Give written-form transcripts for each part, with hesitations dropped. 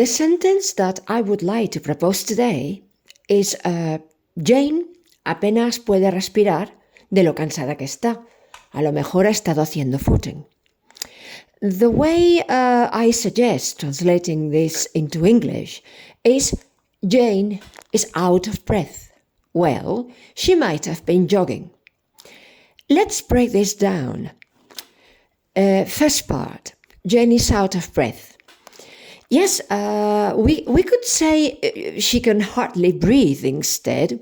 The sentence that I would like to propose today is Jane apenas puede respirar de lo cansada que está. A lo mejor ha estado haciendo footing. The way I suggest translating this into English is Jane is out of breath. Well, she might have been jogging. Let's break this down. First part, Jane is out of breath. Yes, we could say she can hardly breathe instead.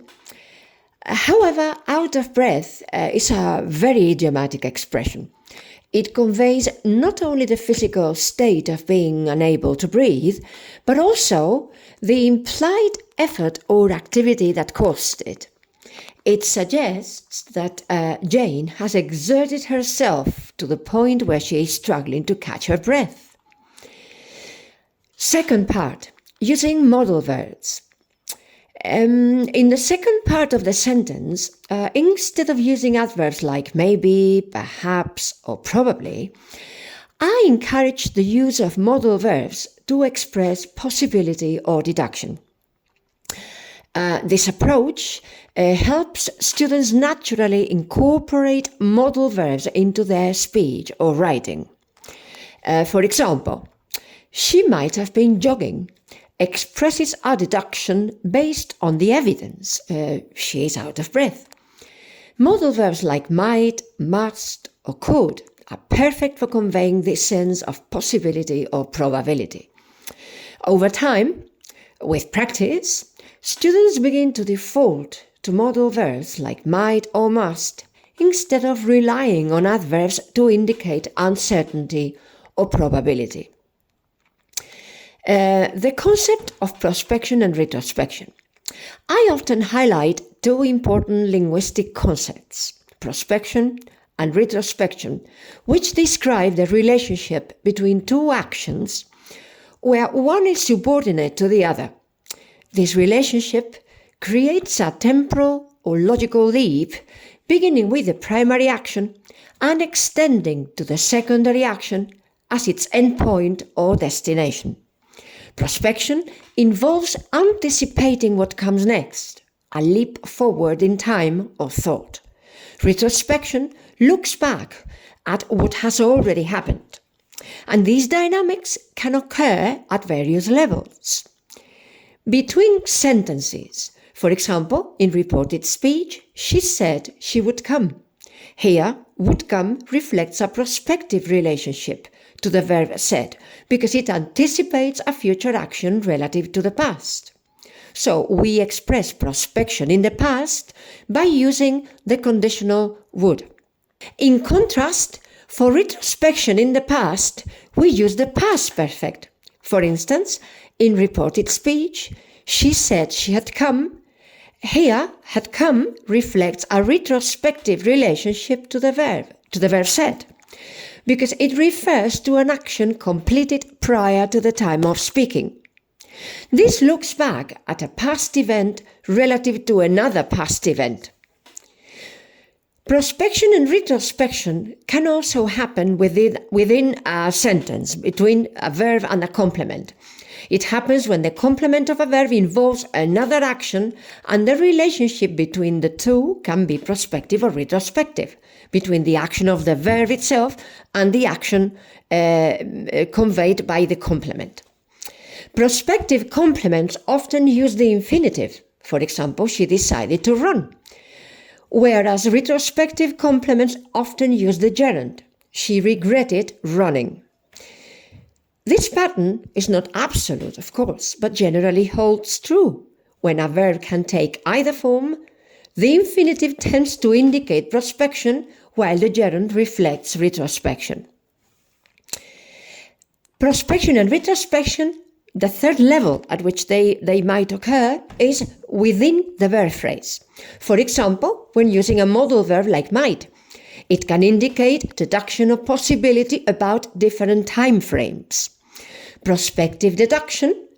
However, out of breath is a very idiomatic expression. It conveys not only the physical state of being unable to breathe, but also the implied effort or activity that caused it. It suggests that Jane has exerted herself to the point where she is struggling to catch her breath. Second part, using modal verbs. In the second part of the sentence, instead of using adverbs like maybe, perhaps, or probably, I encourage the use of modal verbs to express possibility or deduction. This approach helps students naturally incorporate modal verbs into their speech or writing. For example, she might have been jogging expresses a deduction based on the evidence. She is out of breath. Modal verbs like might, must, or could are perfect for conveying this sense of possibility or probability. Over time, with practice, students begin to default to modal verbs like might or must instead of relying on adverbs to indicate uncertainty or probability. The concept of prospection and retrospection. I often highlight two important linguistic concepts, prospection and retrospection, which describe the relationship between two actions where one is subordinate to the other. This relationship creates a temporal or logical leap, beginning with the primary action and extending to the secondary action as its endpoint or destination. Prospection involves anticipating what comes next, a leap forward in time or thought. Retrospection looks back at what has already happened. And these dynamics can occur at various levels. Between sentences, for example, in reported speech, she said she would come. Here, would come reflects a prospective relationship to the verb said, because it anticipates a future action relative to the past. So we express prospection in the past by using the conditional would. In contrast, for retrospection in the past, we use the past perfect. For instance, in reported speech, she said she had come. Here, had come reflects a retrospective relationship to the verb said, because it refers to an action completed prior to the time of speaking. This looks back at a past event relative to another past event. Prospection and retrospection can also happen within a sentence, between a verb and a complement. It happens when the complement of a verb involves another action and the relationship between the two can be prospective or retrospective, between the action of the verb itself and the action conveyed by the complement. Prospective complements often use the infinitive. For example, she decided to run. Whereas retrospective complements often use the gerund. She regretted running. This pattern is not absolute, of course, but generally holds true. When a verb can take either form, the infinitive tends to indicate prospection, while the gerund reflects retrospection. Prospection and retrospection, the third level at which they might occur, is within the verb phrase. For example, when using a modal verb like might, it can indicate deduction or possibility about different time frames. Prospective deduction,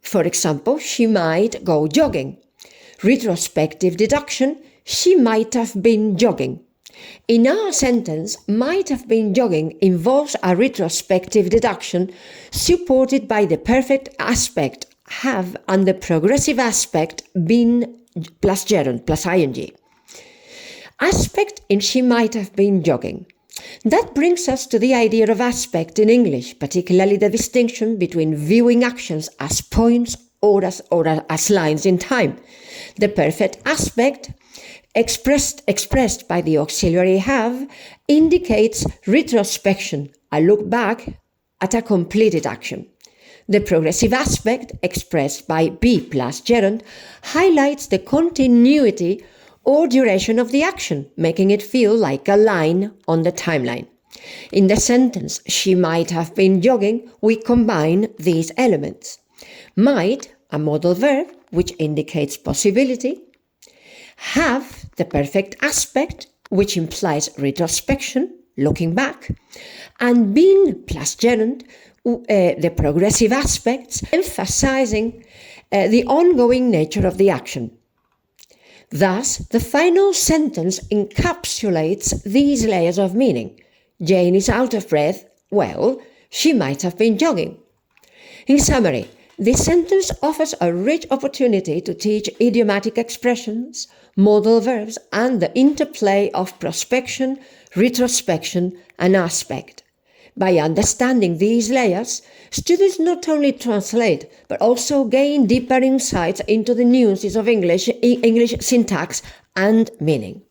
for example, she might go jogging. Retrospective deduction, she might have been jogging. In our sentence, might have been jogging involves a retrospective deduction supported by the perfect aspect have and the progressive aspect been plus gerund plus ing. Aspect in she might have been jogging. That brings us to the idea of aspect in English, particularly the distinction between viewing actions as points or as lines in time. The perfect aspect expressed by the auxiliary have indicates retrospection, a look back at a completed action. The progressive aspect expressed by be plus gerund highlights the continuity or duration of the action, making it feel like a line on the timeline. In the sentence, she might have been jogging, we combine these elements. Might, a modal verb, which indicates possibility. Have, the perfect aspect, which implies retrospection, looking back. And been plus gerund, the progressive aspects, emphasizing the ongoing nature of the action. Thus, the final sentence encapsulates these layers of meaning. Jane is out of breath. Well, she might have been jogging. In summary, this sentence offers a rich opportunity to teach idiomatic expressions, modal verbs, and the interplay of prospection, retrospection, and aspect. By understanding these layers, students not only translate, but also gain deeper insights into the nuances of English syntax and meaning.